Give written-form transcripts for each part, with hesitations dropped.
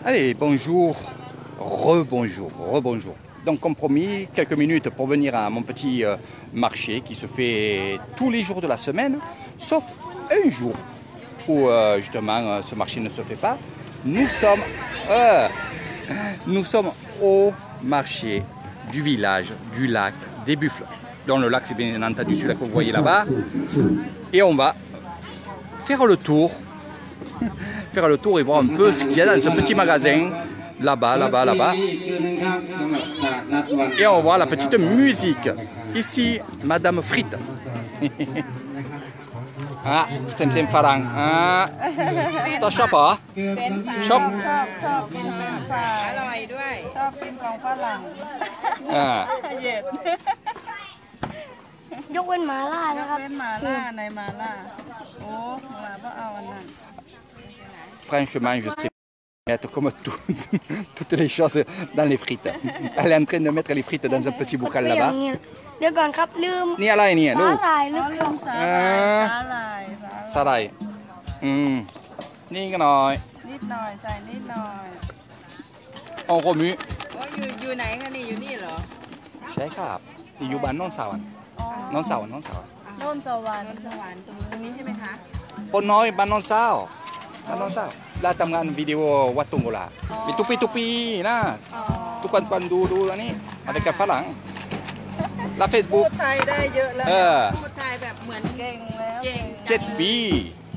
Allez, bonjour, rebonjour, rebonjour. Donc comme promis, quelques minutes pour venir à mon petit marché qui se fait tous les jours de la semaine, sauf un jour où justement ce marché ne se fait pas. Nous sommes au marché du village du lac des Buffles. Donc le lac, c'est bien entendu celui-là que vous voyez là-bas. Et on va faire le tour et voir un peu ce qu'il y a dans ce petit magasin. Là-bas. Et on voit la petite musique. Ici, Madame Frites. Ah, c'est farang. Ah, t'as chop ah? Chop. ชอบกินเป็นฝาอร่อยด้วยชอบกินของฝรั่ง Ah. เย็ด ยกเว้นหมาล่านะครับ เป็นหมาล่าในหมาล่าโอ้หมาก็เอาอันนั้น Franchement, je sais mettre comme toutes les choses dans les frites. Elle est en train de mettre les frites dans un petit bocal อย่าง là-bas. เงี้ยเดี๋ยวก่อนครับลืม นี่อะไรเนี่ยลู สาก หร่ายหรือ เอา เป เรื่ ล่า องสาหร่าย สาหร่ายนี่ก็หน่อย นิดหน่อยใส่นิดหน่อย on remue โอ้อยู่ไหนคะนี่อยู่นี่เหรอ ใช่ครับอยู่บ้านโน้นสาว อ๋อ โน้นสาว โน่นสวรรค์ตรงนี้ใช่ไหมคะ ปนน้อยบ้านโน้นสาวเราทำงานวิดีโอวัดตุงโกลามีตุปีนะ อ๋อ ทุกคนดูแล้วนี่อะไรกับฝรั่งลาเฟซ พู บุ๊ก ดไทยได้เยอะแล้ว เออ พูดไทยแบบเหมือนเก่งแล้วเก่ง 7 ปี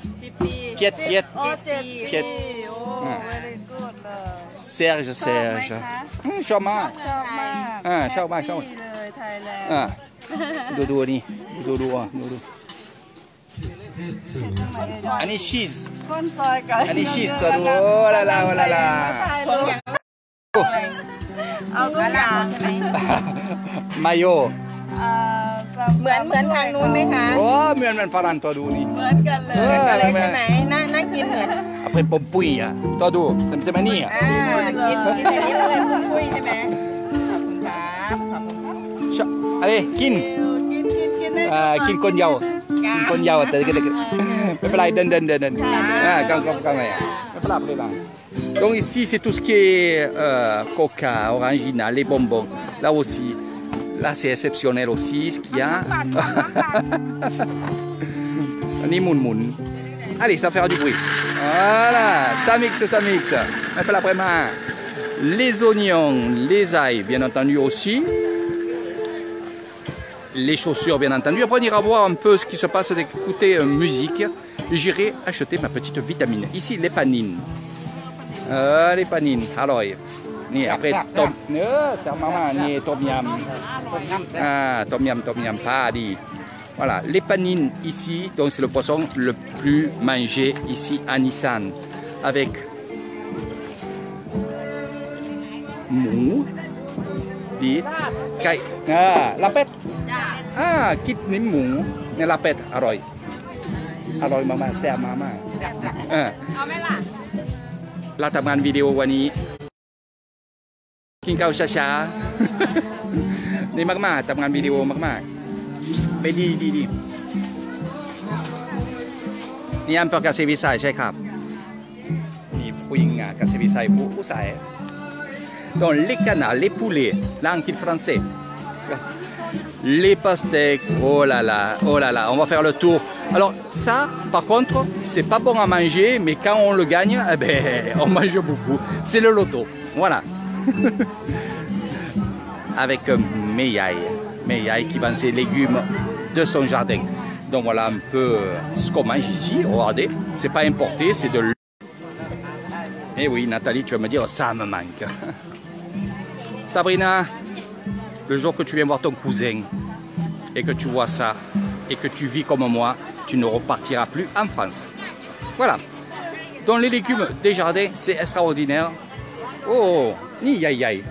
10 ปี เจ็ด อ๋อ7 เจ็ด ปีโอ้ very good เลย Serge ชอบมาก ชอบมาก ชอบมาก นี่เลยไทยแลนด์ ดูนี่ดูอันนี้ชีส คนซอยไก่ อันนี้ชีสตัวดูโอ้ลาลาเอาทุกอย่างใช่ไหม มาโย เหมือนทางนู้นไหมคะ โอ้เหมือนฝรั่งตัวดูนี่ เหมือนกันเลยอะไรใช่ไหมน่ากินเหมือน aprèsปมปุยอ่ะตัวดูc'estมานี่อ่ะ กินอย่างนี้เลยปุ้ยใช่ไหมขอบคุณครับขอบคุณครับ อะไรกิน กินคนเดียวแต่ไม่เป็นไรเดินก็ไม่เป็นไรDonc ici c'est tout ce qui est coca, orangina, les bonbons. Là aussi, là c'est exceptionnel aussi ce qu'il y a. Ni moun. Allez, ça va faire du bruit. Voilà, ça mixe. On fait l'après-main. Les oignons, les ails, bien entendu aussi. Les chaussures, bien entendu. Après, on ira voir un peu ce qui se passe d'écouter musique. J'irai acheter ma petite vitamine. Ici, les panines. Les panines. Alors, après, c'est maman, tom yam. Tom yam, pas dit. Voilà, les panines ici, donc c'est le poisson le plus mangé ici à Nissan. Avec mou, dit, kai, la pète. Kit ni mou, ni la pète, aroy. Aroy maman, c'est à maman. เอาไหมล่ะ เราทำงานวิดีโอวันนี้กินข้าวช้าๆ นี่มากๆทำงานวิดีโอมากๆไปดีนี่อันเปกาเซวิไซใช่ครับนี่ผู้หญิงกาเซวิไซผู้ชาย Donc les canards, les poulets, là en kit français, les pastèques, oh là là, on va faire le tour. Alors ça, par contre, c'est pas bon à manger, mais quand on le gagne, eh ben, on mange beaucoup. C'est le loto, voilà. Avec Meyaï qui vend ses légumes de son jardin. Donc voilà un peu ce qu'on mange ici. Regardez, c'est pas importé, c'est de l'eau. Et oui, Nathalie, tu vas me dire, ça me manque. Sabrina, le jour que tu viens voir ton cousin et que tu vois ça et que tu vis comme moi, tu ne repartiras plus en France. Voilà. Donc les légumes des jardins, c'est extraordinaire. Oh, ni yaï.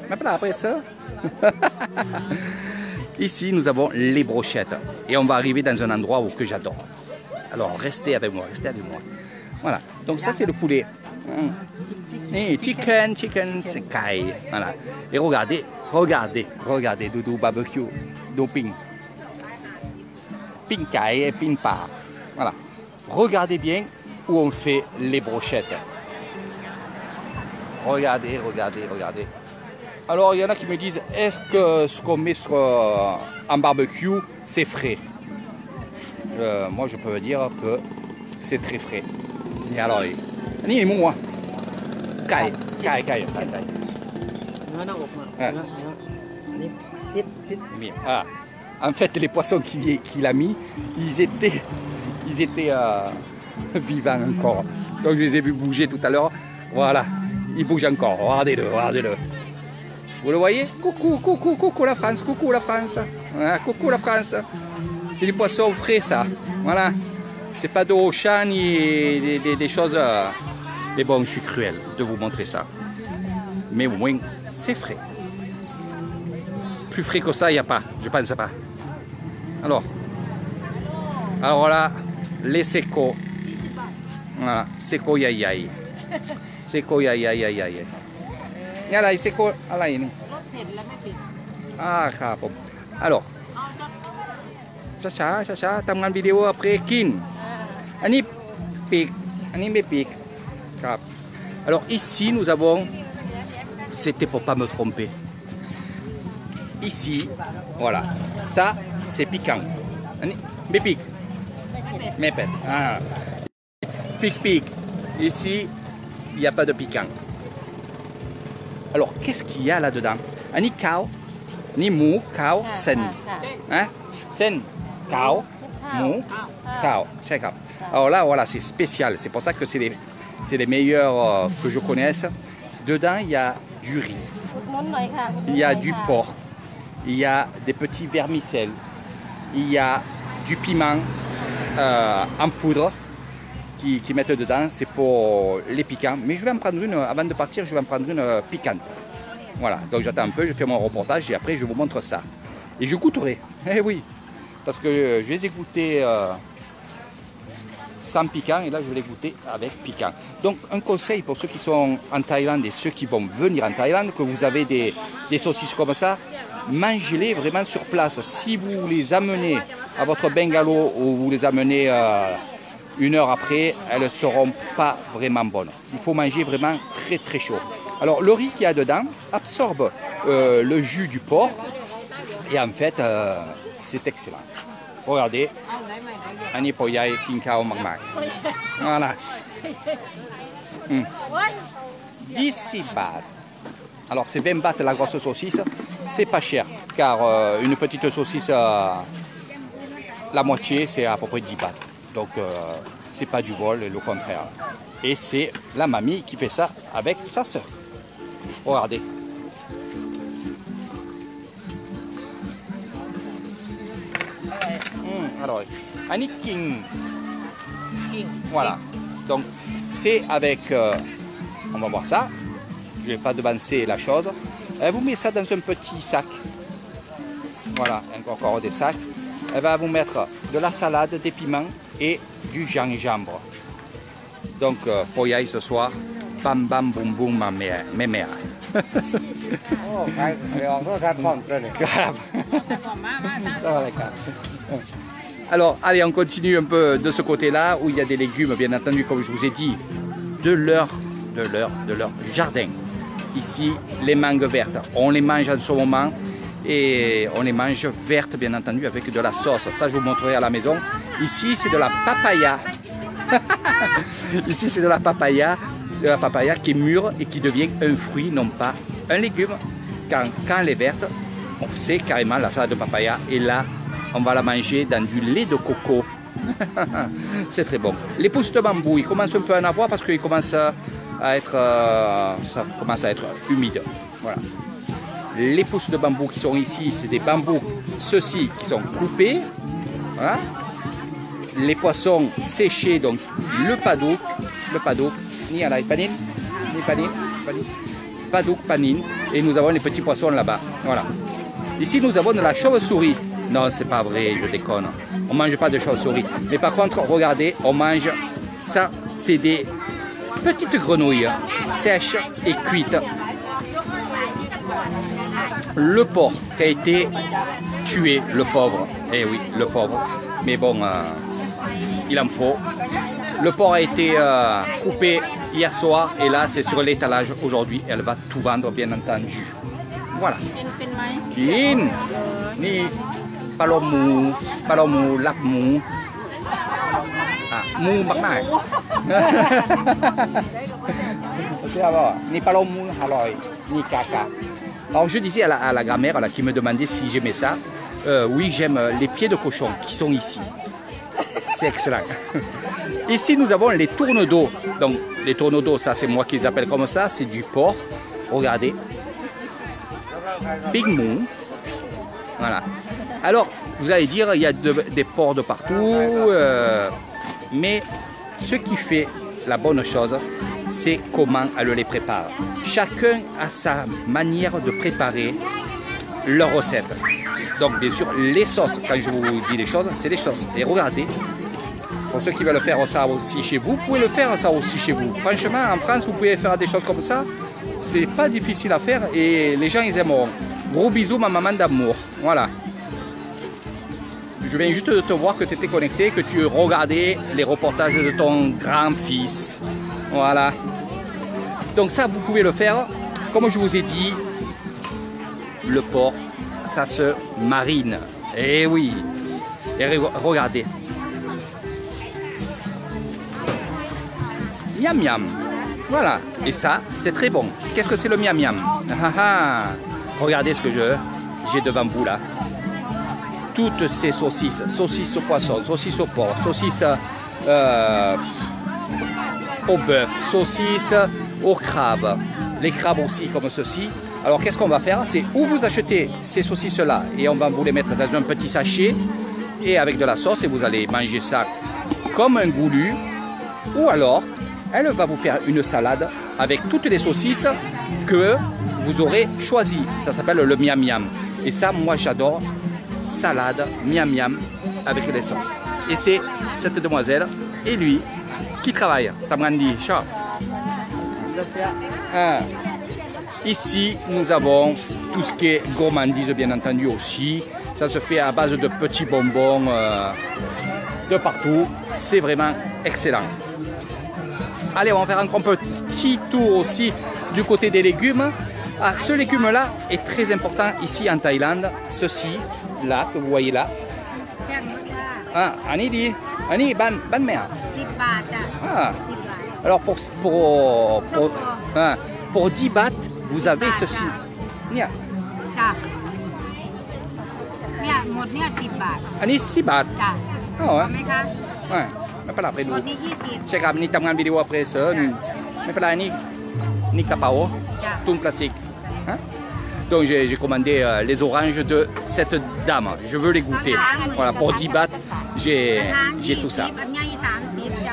Mais pas après ça. Ici, nous avons les brochettes. Et on va arriver dans un endroit que j'adore. Alors, restez avec moi. Voilà. Donc ça, c'est le poulet. Et chicken, c'est kai. Voilà. Et regardez, Doudou barbecue, doping. Pin kai et pin pa. Voilà. Regardez bien où on fait les brochettes. Regardez, regardez, regardez. Alors, il y en a qui me disent, est-ce que ce qu'on met sur un barbecue, c'est frais? Moi, je peux vous dire que c'est très frais. Et alors, ni les mots, caille. Ah. En fait, les poissons qu'il a mis, ils étaient vivants encore. Donc, je les ai vus bouger tout à l'heure. Voilà, ils bougent encore. Regardez-le, regardez-le. Vous le voyez? Coucou, coucou, coucou la France, coucou la France. Voilà, coucou la France. C'est du poisson frais, ça. Voilà. C'est pas d'eau au champ ni des choses. Mais bon, je suis cruel de vous montrer ça. Mais au moins, c'est frais. Plus frais que ça, il n'y a pas. Je pense pas. Alors là, les secos. Voilà, seco yai yai. Seco yai yai yai yai. นี่อะไรเซโกอะไรนี่ครับผม alors ช้าทำงานวิดีโอaprèsกินอันนี้ปีกอันนี้ไม่ปีกครับ alors ici nous avons c'était pour pas me tromper ici voilà ça c'est piquant อันนี้ไม่ปีกไม่เป็ดpique ici il n'y a pas de piquant. Alors, qu'est-ce qu'il y a là-dedans? Ni cow, ni mou, cow, sen. Hein? Sen, cow, mou, cow. Alors là, voilà, c'est spécial. C'est pour ça que c'est les meilleurs que je connaisse. Dedans, il y a du riz. Il y a du porc. Il y a des petits vermicelles. Il y a du piment en poudre. Qui mettent dedans, c'est pour les piquants. Mais je vais en prendre une, avant de partir, je vais en prendre une piquante. Voilà, donc j'attends un peu, je fais mon reportage et après je vous montre ça. Et je goûterai, eh oui, parce que je les ai goûtés sans piquant et là je vais les goûter avec piquant. Donc un conseil pour ceux qui sont en Thaïlande et ceux qui vont venir en Thaïlande, que vous avez des saucisses comme ça, mangez-les vraiment sur place. Si vous les amenez à votre bungalow ou vous les amenez une heure après, elles ne seront pas vraiment bonnes. Il faut manger vraiment très très chaud. Alors le riz qu'il y a dedans absorbe le jus du porc et en fait c'est excellent. Regardez, Ani Poyai Kinkao Magmak. Voilà. 10 bahts. Alors c'est 20 bahts la grosse saucisse, c'est pas cher car une petite saucisse, la moitié c'est à peu près 10 bahts. Donc c'est pas du vol, le contraire. Et c'est la mamie qui fait ça avec sa soeur. Regardez. Alors, Annie King. Voilà. Donc c'est avec, on va voir ça. Je vais pas devancer la chose. Elle vous met ça dans un petit sac. Voilà, encore des sacs. Elle va vous mettre de la salade, des piments et du gingembre. Donc, Poyai ce soir, bam bam boum boum ma mère. Alors, allez, on continue un peu de ce côté-là où il y a des légumes, bien entendu, comme je vous ai dit, de leur jardin. Ici, les mangues vertes, on les mange en ce moment. Et on les mange vertes, bien entendu, avec de la sauce. Ça, je vous montrerai à la maison. Ici, c'est de la papaya. Ici, c'est de la papaya qui est mûre et qui devient un fruit, non pas un légume. Quand elle est verte, on sait carrément la salade de papaya. Et là, on va la manger dans du lait de coco. C'est très bon. Les pousses de bambou, ils commencent un peu à en avoir parce qu'ils commencent à être, ça commence à être humide. Voilà. Les pousses de bambou qui sont ici, c'est des bambous, ceux-ci qui sont coupés. Voilà. Les poissons séchés, donc le padouk, ni à la panine, padouk, panine, et nous avons les petits poissons là-bas. Voilà. Ici, nous avons de la chauve-souris. Non, c'est pas vrai, je déconne. On mange pas de chauve-souris. Mais par contre, regardez, on mange ça, c'est des petites grenouilles sèches et cuites. Le porc qui a été tué, le pauvre. Eh oui, le pauvre. Mais bon, il en faut. Le porc a été coupé hier soir et là c'est sur l'étalage aujourd'hui. Elle va tout vendre bien entendu. Voilà. กินนี่ปลาโลมหมูลับหมูหมูมากๆนี่ปลาโลมหมูอร่อยนี่กากา Alors je disais à la grand-mère qui me demandait si j'aimais ça. Oui, j'aime les pieds de cochon qui sont ici. C'est excellent. Ici nous avons les tournes d'eau. Donc les tournes d'eau, ça c'est moi qui les appelle comme ça, c'est du porc. Regardez. Big Moon. Voilà. Alors, vous allez dire, il y a des porcs de partout, mais ce qui fait la bonne chose, c'est comment elle les prépare. Chacun a sa manière de préparer leur recette. Donc, bien sûr, les sauces, quand je vous dis les choses, c'est les sauces. Et regardez, pour ceux qui veulent faire ça aussi chez vous, vous pouvez le faire ça aussi chez vous. Franchement, en France, vous pouvez faire des choses comme ça. C'est pas difficile à faire et les gens ils aimeront. Gros bisous ma maman d'amour. Voilà. Je viens juste de te voir que tu étais connecté, que tu regardais les reportages de ton grand-fils. Voilà. Donc ça vous pouvez le faire. Comme je vous ai dit, le porc, ça se marine. Eh oui. Et regardez. Miam miam. Voilà, et ça, c'est très bon. Qu'est-ce que c'est le miam miam? Regardez ce que j'ai devant vous là. Toutes ces saucisses, saucisses au poisson, saucisses au porc, saucisses au bœuf, saucisses au crabe, les crabes aussi comme ceci. Alors qu'est-ce qu'on va faire? C'est où vous achetez ces saucisses là et on va vous les mettre dans un petit sachet et avec de la sauce et vous allez manger ça comme un goulu, ou alors elle va vous faire une salade avec toutes les saucisses que vous aurez choisies. Ça s'appelle le miam miam. Et ça, moi j'adore. Salade miam miam avec les sauces. Et c'est cette demoiselle et lui qui travaillent. Tamrandi, ciao. Ici, nous avons tout ce qui est gourmandise, bien entendu aussi. Ça se fait à base de petits bonbons de partout. C'est vraiment excellent. Allez, on va faire encore un petit tour aussi du côté des légumes. Ah, ce légume-là est très important ici en Thaïlande. Ceci, là, que vous voyez là. Ah, Annie dit, Annie, ban mère. Ah. Alors pour 10 bahts, vous avez ceci. Nia. Annie, 6 bahts. Ah ouais. Ouais. ไม่เป็นไรไปดูใช่ครับนี่ทำงานวิดีโอเพรสเซอร์ไม่เป็นไรนี่กระเป๋าตุ้งพลาสติก Donc j'ai commandé les oranges de cette dame. Je veux les goûter. Voilà, pour 10 bahts, j'ai tout ça.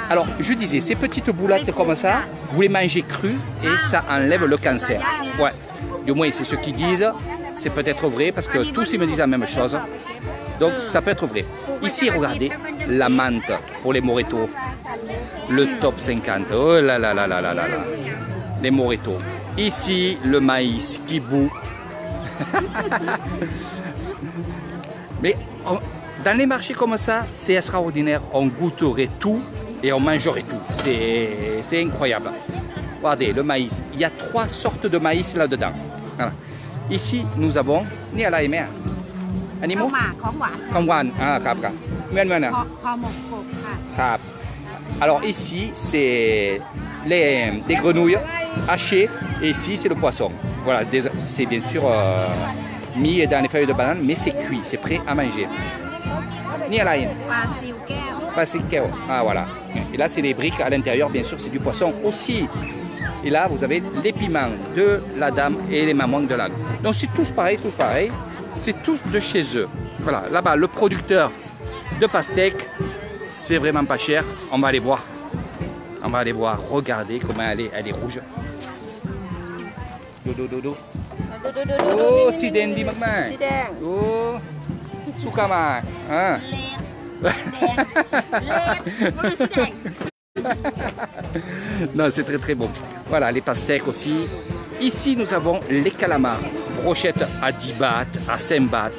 Alors je disais, ces petites boulettes comme ça, vous les mangez crues et ça enlève le cancer. Ouais, du moins c'est ce qu'ils disent. C'est peut-être vrai parce que tous ils me disent la même chose. Donc ça peut être vrai. Ici, regardez, la menthe pour les mojitos. Le top 50. Oh là là là là là là là. Les mojitos. Ici, le maïs qui bout. Mais dans les marchés comme ça, c'est extraordinaire. On goûterait tout et on mangerait tout. C'est incroyable. Regardez, le maïs. Il y a 3 sortes de maïs là-dedans. Voilà. Ici, nous avons... Ni à la mer. Animaux? Alors ici, c'est des grenouilles hachées et ici, c'est le poisson. Voilà, c'est bien sûr mis dans les feuilles de banane, mais c'est cuit, c'est prêt à manger. Ah voilà. Et là, c'est les briques à l'intérieur, bien sûr, c'est du poisson aussi. Et là, vous avez les piments de la dame et les mamans de l'âne. Donc c'est tous pareil, tous pareil. C'est tous de chez eux. Voilà, là-bas, le producteur de pastèques, c'est vraiment pas cher. On va aller voir. On va aller voir. Regardez comment elle est rouge. Dodo. Oh, si dendi mak. Oh, suka mak. Ah. Non, c'est très très bon. Voilà, les pastèques aussi. Ici, nous avons les calamars. Brochette à 10 bahts, à 5 bahts.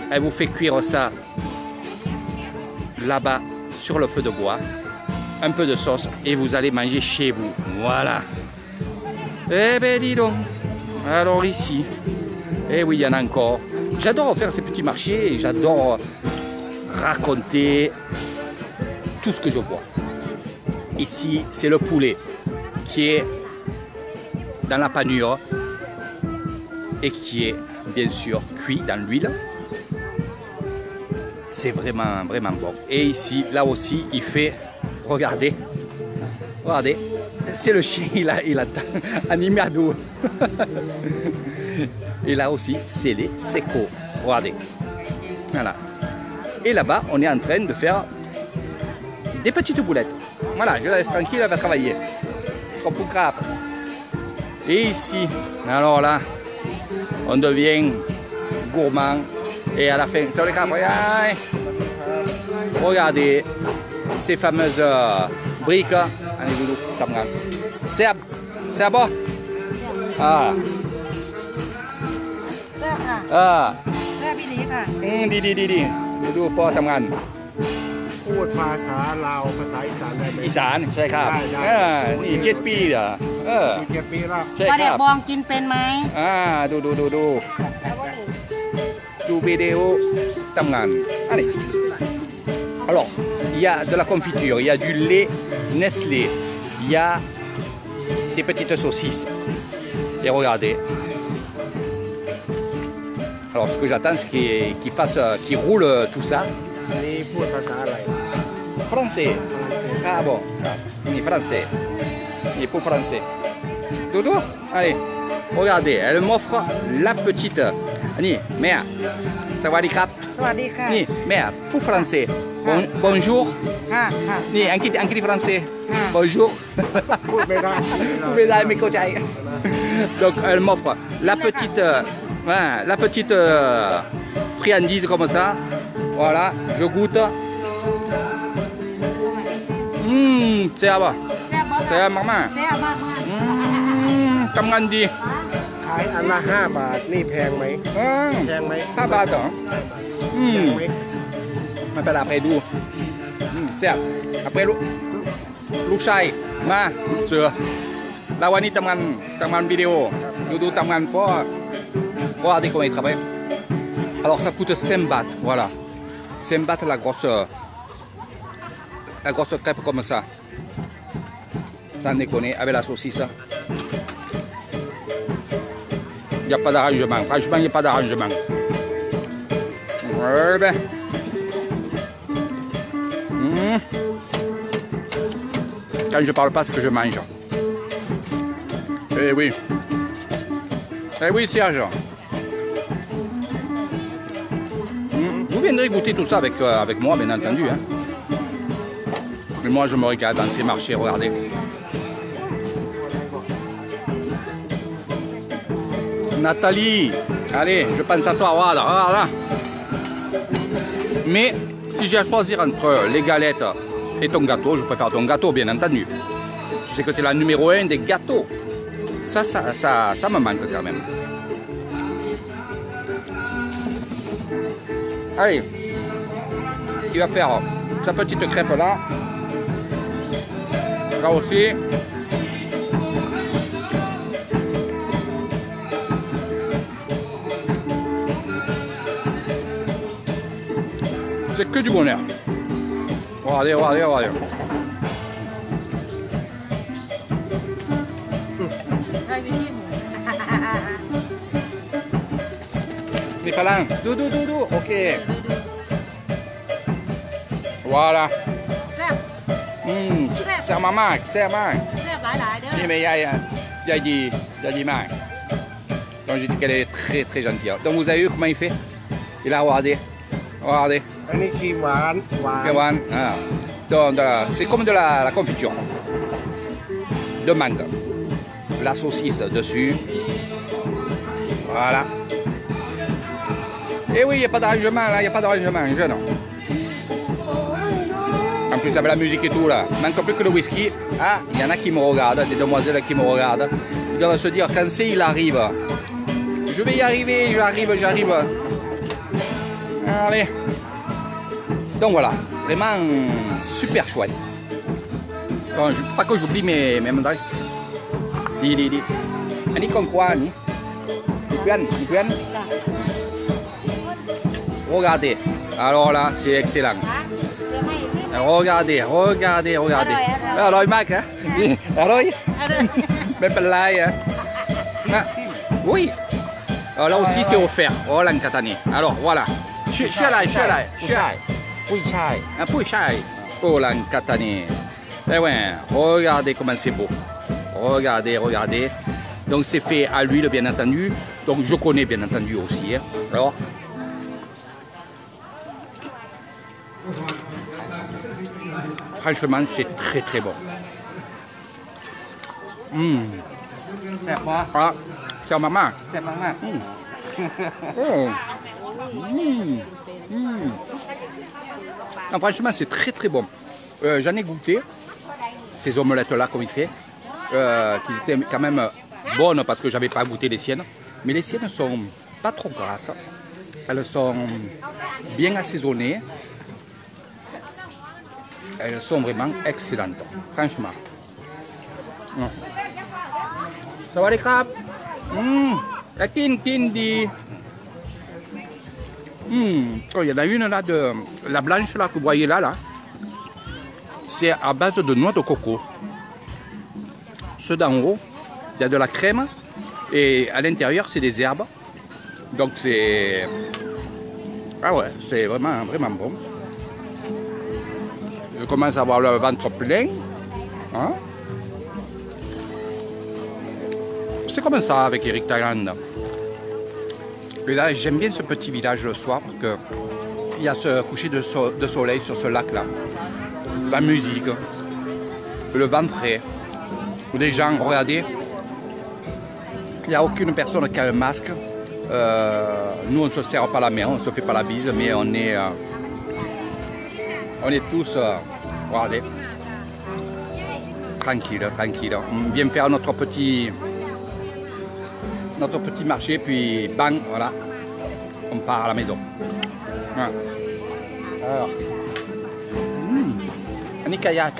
Elle vous fait cuire ça là-bas sur le feu de bois, un peu de sauce et vous allez manger chez vous. Voilà. Eh ben dis donc. Alors ici, eh oui, il y en a encore. J'adore faire ces petits marchés et j'adore raconter tout ce que je vois. Ici, c'est le poulet qui est dans la panure et qui est bien sûr cuit dans l'huile. C'est vraiment, vraiment bon. Et ici, là aussi, il fait, regardez, regardez, c'est le chien, il attend, animado. Et là aussi, c'est les secos. Regardez. Voilà. Et là-bas, on est en train de faire des petites boulettes. Voilà, je la laisse tranquille, elle va travailler. Comme pour grave. Et ici, alors là, on devient gourmand. Et à la fin, ça les crapes, regardez ces fameuses briques. Allez, doudou, camarade. C'est bon. Ah. แซ่บค่ะ Ah. แซ่บพี่นี้ค่ะ ดีดูพ่อทำงาน พูดภาษาลาวภาษาอีสานได้ไหม อีสานใช่ครับ ได้ นี่7 ปีเหรออยู่7 ปีแล้ว ใช่ ปลา ค เด็ก รับ บองกินเป็นไหม ดูวิดีโอทำงาน Allez. Alors, il y a de la confiture, il y a du lait Nestlé, il y a des petites saucisses. Et regardez. Alors, ce que j'attends, c'est qu'il roule tout ça. นี่พูดภาษาอะไร Français. Ah bon. Ni français. Ni pour français. Doudou, allez. Regardez, elle m'offre la petite. Ni, mère. Sawadee krap. สวัสดีค่ะ Ni, mère, pour français. Bonjour. ค่ะค่ะ Ni, un qui dit français. Ah. Bonjour. พูดไม่ได้ Vous pouvez mais coach. Donc, elle m'offre la petite friandise comme ça. Voilà, je goûte. C'est bon. แซ่บบ่ C'est maman. แซ่บมาก Comment dit? ขายอันละ5 บาทนี่แพงไหมแพงไหม Pas bad. แพงไหม Après, après, d'où? C'est après, Luc Chai, Ma, Sir. La Wani Taman vidéo. Doudou Taman fort. Regardez comment il travaille. Alors, ça coûte 5 bahts. Voilà. 5 bahts la grosse crêpe comme ça. Sans déconner, avec la saucisse. Il n'y a pas d'arrangement. Franchement, il n'y a pas d'arrangement. Ouais, ben. Quand je parle pas, c'est que je mange. Eh oui. Eh oui, Serge. Vous viendrez goûter tout ça avec moi, bien entendu. Hein. Mais moi, je me regarde dans ces marchés, regardez. Nathalie, allez, je pense à toi, voilà, voilà. Mais si j'ai à choisir entre les galettes et ton gâteau, je préfère ton gâteau, bien entendu. Tu sais que tu es la numéro 1 des gâteaux. Ça me manque quand même. Allez, il va faire sa petite crêpe là. Là aussi. C'est que du bonheur. Regardez, regardez, regardez. ๆใช่พี่หมู Les palins. Doudou. Ok. Voilà. แซ่บ C'est ma marque, c'est ma marque. แซ่บหลายๆเด้อ Oui, mais il a dit marque. Donc j'ai dit qu'elle est très très gentille. Donc vous avez vu comment il fait? Il a regardé. Regardez. อันนี้ครีมหวาน Kewan. Ah. Donc c'est comme de la confiture. De mangue. La saucisse dessus. Voilà. Et oui, il n'y a pas d'arrangement là, il n'y a pas d'arrangement, jeune. En plus avec la musique et tout là, manque plus que le whisky. Ah, il y en a qui me regardent, des demoiselles qui me regardent. Ils doivent se dire quand c'est il arrive. Je vais y arriver, j'arrive. Allez. Donc voilà, Vraiment super chouette. Bon, pas que j'oublie mes mandarins. Dis. Ani con quoi, Ani? Ni. Regardez. Alors là, c'est excellent. Regardez. Alors, il manque, hein? Alors, mais pas là, hein? Ah, oui. Alors là aussi, c'est offert. Oh, l'encatané. Alors, voilà. Je suis là. กุ้ยช่าย Un peu chai. Oh, l'encatané. Eh ouais, regardez comment c'est beau. Regardez. Donc, c'est fait à l'huile, bien entendu. Donc, je connais, bien entendu, aussi. Hein. Alors. Franchement, c'est très, très bon. แซ่บปะ Ah, ciao maman. แซ่บมาก Oh. Non, franchement, c'est très très bon. J'en ai goûté ces omelettes-là, comme il fait, qui étaient quand même bonnes parce que j'avais pas goûté les siennes. Mais les siennes sont pas trop grasses. Elles sont bien assaisonnées. Elles sont vraiment excellentes, franchement. Ça va les crabes? La Kindi. Oh, il y en a une là, la blanche là que vous voyez là. C'est à base de noix de coco. Ceux d'en haut, il y a de la crème et à l'intérieur c'est des herbes. Donc c'est... Ah ouais, c'est vraiment, vraiment bon. Je commence à avoir le ventre plein. Hein? C'est comme ça avec Eric Thaïlande. Et là, j'aime bien ce petit village le soir parce qu'il y a ce coucher de soleil sur ce lac-là. La musique, le vent frais. Les gens, regardez, il n'y a aucune personne qui a un masque. Nous, on ne se serre pas la main, on ne se fait pas la bise, mais on est tous, regardez, tranquille. On vient faire notre petit marché, puis bang, voilà, on part à la maison. Voilà. Alors, Ani kaya,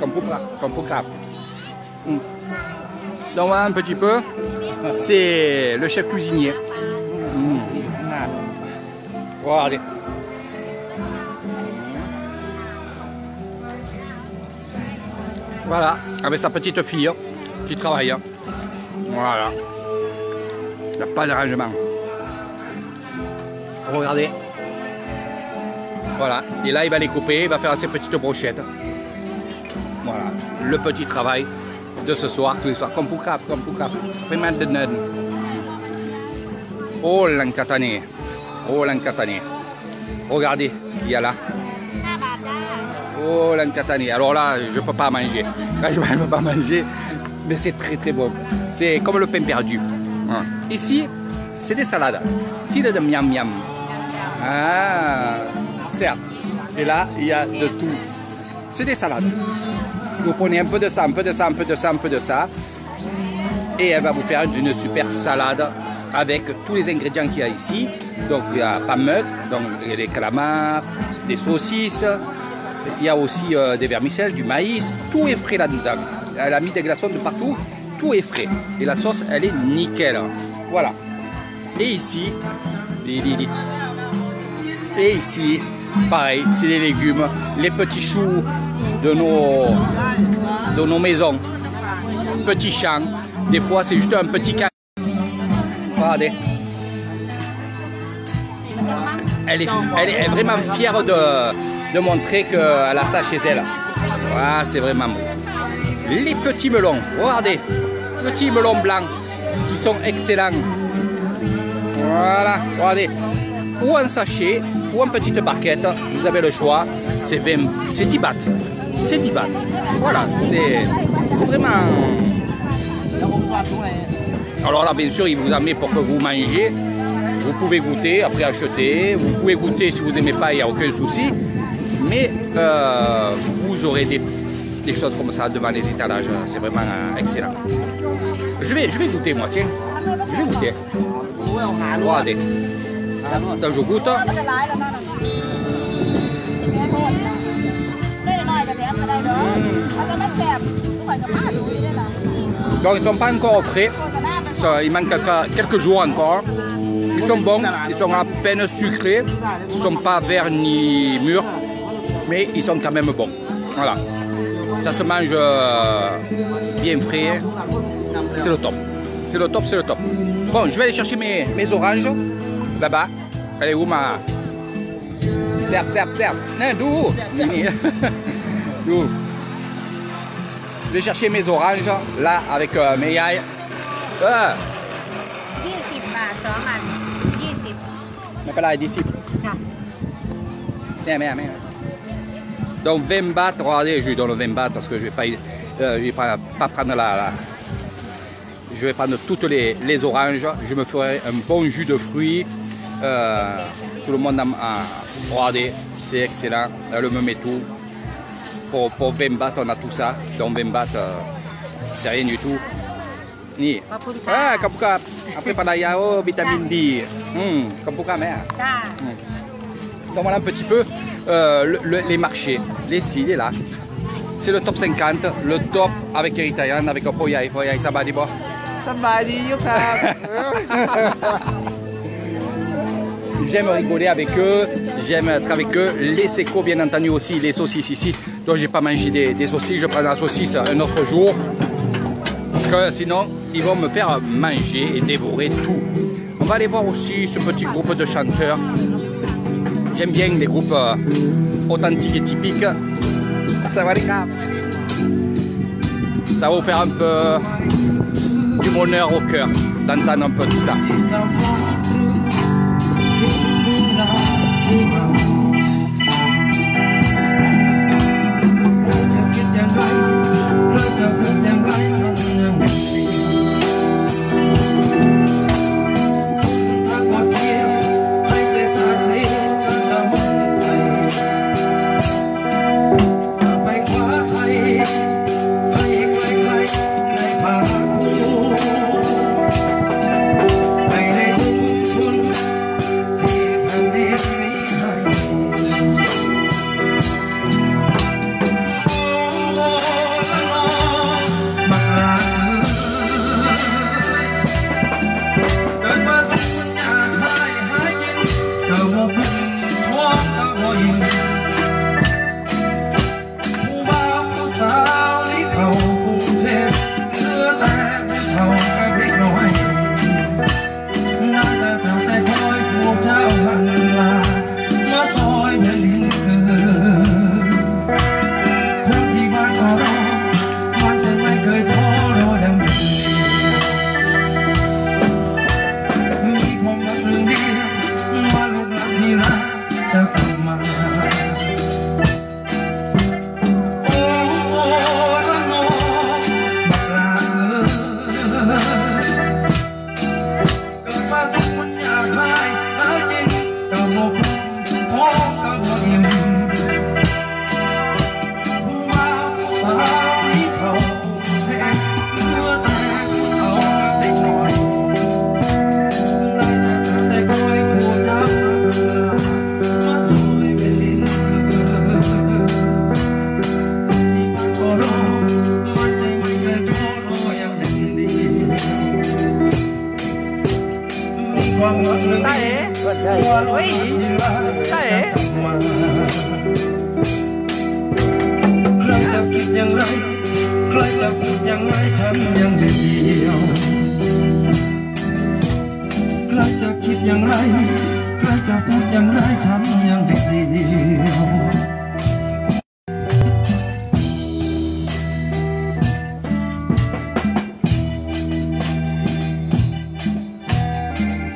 comme pour crabe. Donc voilà un petit peu, c'est le chef cuisinier. Regardez. Voilà, avec sa petite fille qui travaille. Voilà. Il n'y a pas d'arrangement. Regardez. Voilà. Et là, il va les couper, il va faire ses petites brochettes. Voilà. Le petit travail de ce soir, tous les soirs. Comme pour crabe. Vraiment de nez. Oh, l'encatané. Regardez ce qu'il y a là. Oh, l'encatané. Alors là, je ne peux pas manger. Là, je ne peux pas manger. Mais c'est très très bon. C'est comme le pain perdu. Ici, c'est des salades. Style de miam miam. Ah, certes. Et là, il y a de tout. C'est des salades. Vous prenez un peu de ça, un peu de ça. Et elle va vous faire une super salade avec tous les ingrédients qu'il y a ici. Donc il y a pamuk, donc les calamars, des saucisses. Il y a aussi des vermicelles, du maïs. Tout est frais là-dedans. Elle a mis des glaçons de partout. Tout est frais. Et la sauce, elle est nickel. Voilà. Et ici, pareil, c'est les légumes, les petits choux de nos maisons. Petits champs. Des fois, c'est juste un petit camp. Regardez. Elle est vraiment fière de montrer qu'elle a ça chez elle. Voilà, c'est vraiment beau. Les petits melons, regardez. Petits melons blancs qui sont excellents. Voilà, regardez. Ou un sachet, ou une petite barquette, vous avez le choix. C'est 10 bahts. C'est 10 bahts. Voilà, c'est vraiment... Alors là, bien sûr, il vous en met pour que vous mangez. Vous pouvez goûter, après acheter. Vous pouvez goûter si vous n'aimez pas, il n'y a aucun souci. Mais vous aurez des choses comme ça devant les étalages. C'est vraiment excellent. Je vais goûter, moi, tiens. Je vais goûter. Regardez. Donc je goûte. Donc ils ne sont pas encore frais, il manque quelques jours encore. Ils sont bons, ils sont à peine sucrés, ils ne sont pas verts ni mûrs, mais ils sont quand même bons. Voilà, ça se mange bien frais, c'est le top. C'est le top, c'est le top. Bon, je vais aller chercher mes oranges là-bas. Elle est où ma... Serve. Non, d'où D'où Je vais chercher mes oranges là avec mes yaïs. 20 บาท2 อัน 20 Mais pas là, d'ici. จ้ะ Mais. Donc 20 bahts, regardez, je lui donne 20 bahts parce que je vais pas prendre je vais prendre toutes les oranges. Je me ferai un bon jus de fruits. Tout le monde regardez, c'est excellent. Elle me met tout. Pour 20 bahts, on a tout ça. Donc 20 bahts, c'est rien du tout. Ni. Kapuka. Après, pada yao, vitamine D. Kapuka, mais. จ้า Donc voilà un petit peu les marchés, les ci, les là. C'est le top 50, le top avec Eritrean, avec Poyai, ça va dire. สบายดีอยู่ครับ J'aime rigoler avec eux, j'aime être avec eux. Les sécos, bien entendu aussi, les saucisses ici. Donc j'ai pas mangé des saucisses, je prends la saucisse un autre jour. Parce que sinon, ils vont me faire manger et dévorer tout. On va aller voir aussi ce petit groupe de chanteurs. J'aime bien les groupes authentiques et typiques. Ça va les gars. Ça va vous faire un peu du bonheur au cœur d'entendre un peu tout ça.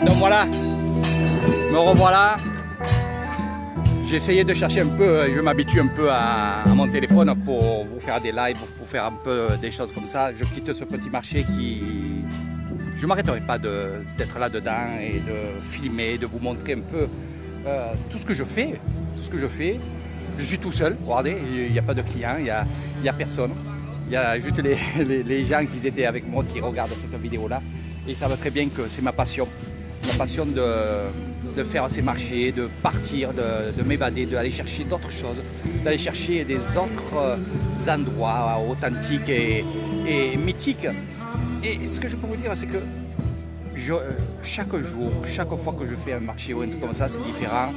Donc voilà, me revoilà. J'ai essayé de chercher un peu, je m'habitue un peu à mon téléphone pour vous faire des lives, pour faire un peu des choses comme ça. Je quitte ce petit marché qui... Je ne m'arrêterai pas d'être là-dedans et de filmer, de vous montrer un peu tout ce que je fais. Tout ce que je fais. Je suis tout seul, regardez, il n'y a pas de clients, il n'y a personne. Il y a juste les gens qui étaient avec moi qui regardent cette vidéo-là. Et ils savent très bien que c'est ma passion. Ma passion de faire ces marchés, de partir, de m'évader, d'aller chercher d'autres choses, d'aller chercher des autres endroits authentiques et mythiques Et ce que je peux vous dire, c'est que chaque jour, chaque fois que je fais un marché ou un truc comme ça, c'est différent.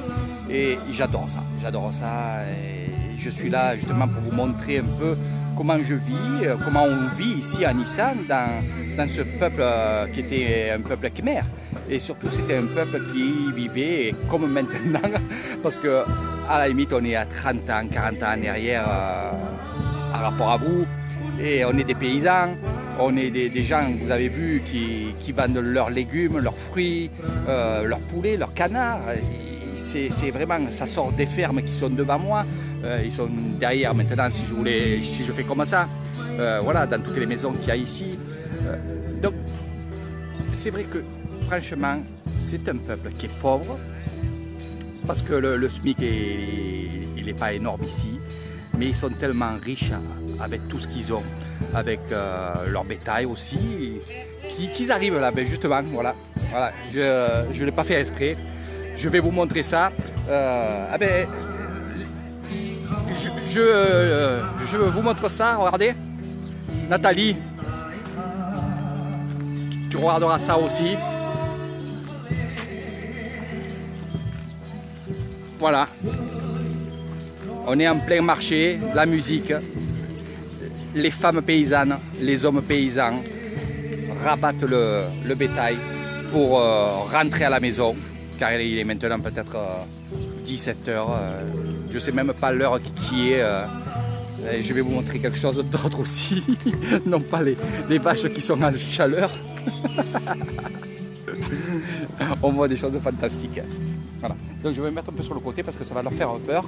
Et j'adore ça. J'adore ça. Et je suis là justement pour vous montrer un peu comment je vis, comment on vit ici à Nissan dans ce peuple qui était un peuple khmer. Et surtout, c'était un peuple qui vivait comme maintenant, parce que à la limite, on est à 30 ans, 40 ans en arrière par rapport à vous. Et on est des paysans, on est des gens que vous avez vus qui vendent leurs légumes, leurs fruits, leurs poulets, leurs canards. C'est vraiment, ça sort des fermes qui sont devant moi. Ils sont derrière maintenant si je fais comme ça. Voilà, dans toutes les maisons qu'il y a ici. Donc, c'est vrai que franchement, c'est un peuple qui est pauvre. Parce que le SMIC, il n'est pas énorme ici. Mais ils sont tellement riches avec tout ce qu'ils ont, avec leur bétail aussi, qu'ils arrivent là, ben justement, voilà, je ne l'ai pas fait exprès, je vais vous montrer ça. Je vous montre ça, regardez, Nathalie, tu regarderas ça aussi. Voilà. On est en plein marché, la musique, les femmes paysannes, les hommes paysans rabattent le bétail pour rentrer à la maison, car il est maintenant peut-être 17 h, je ne sais même pas l'heure qui est. Je vais vous montrer quelque chose d'autre aussi, non pas les vaches qui sont en chaleur. On voit des choses fantastiques. Voilà. Donc je vais me mettre un peu sur le côté parce que ça va leur faire peur.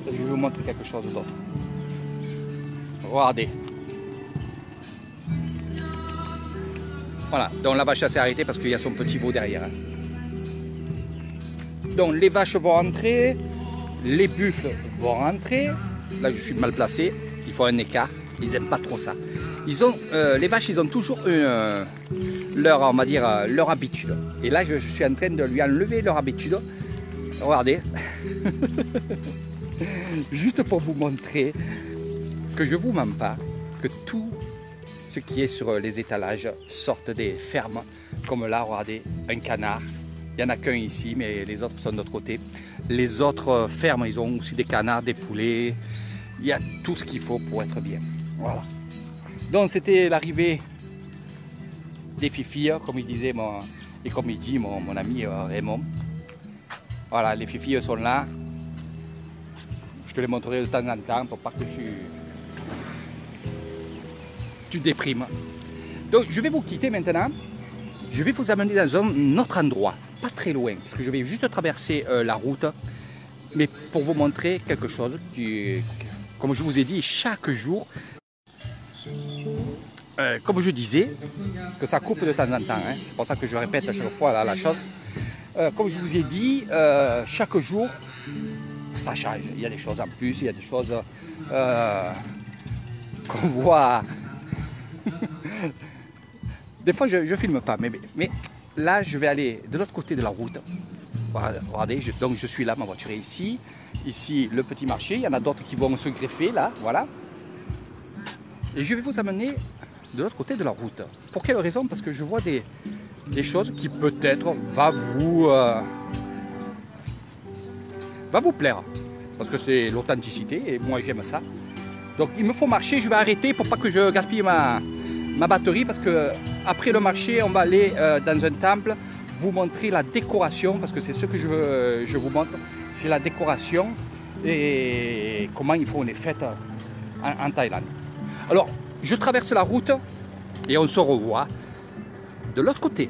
Je vais vous montrer quelque chose d'autre. Regardez. Voilà, donc la vache s'est arrêtée parce qu'il y a son petit veau derrière. Donc les vaches vont rentrer, les buffles vont rentrer. Là je suis mal placé, il faut un écart, ils n'aiment pas trop ça. Les vaches, ils ont toujours leur habitude. Et là je suis en train de lui enlever leur habitude. Regardez. Juste pour vous montrer que je ne vous mens pas, que tout ce qui est sur les étalages sortent des fermes. Comme là, regardez, un canard. Il n'y en a qu'un ici, mais les autres sont de l'autre côté. Les autres fermes, ils ont aussi des canards, des poulets. Il y a tout ce qu'il faut pour être bien. Voilà. Donc c'était l'arrivée des fifilles, comme il disait et comme il dit mon ami Raymond. Voilà, les fifilles sont là. Je te les montrerai de temps en temps pour pas que tu déprimes. Donc je vais vous quitter maintenant. Je vais vous amener dans un autre endroit, pas très loin, parce que je vais juste traverser la route, mais pour vous montrer quelque chose qui, comme je vous ai dit, chaque jour, comme je disais, parce que ça coupe de temps en temps, hein, c'est pour ça que je répète à chaque fois là, la chose. Comme je vous ai dit, chaque jour, ça change. Il y a des choses en plus, il y a des choses qu'on voit. Des fois, je ne filme pas, mais là, je vais aller de l'autre côté de la route. Regardez, donc je suis là, ma voiture est ici. Ici, le petit marché. Il y en a d'autres qui vont se greffer là, voilà. Et je vais vous amener de l'autre côté de la route. Pour quelle raison? Parce que je vois des choses qui peut-être va vous plaire. Parce que c'est l'authenticité et moi j'aime ça. Donc il me faut marcher, je vais arrêter pour pas que je gaspille ma batterie. Parce que après le marché, on va aller dans un temple, vous montrer la décoration. Parce que c'est ce que je vous montre, c'est la décoration et comment ils font les fêtes en Thaïlande. Alors, je traverse la route et on se revoit de l'autre côté.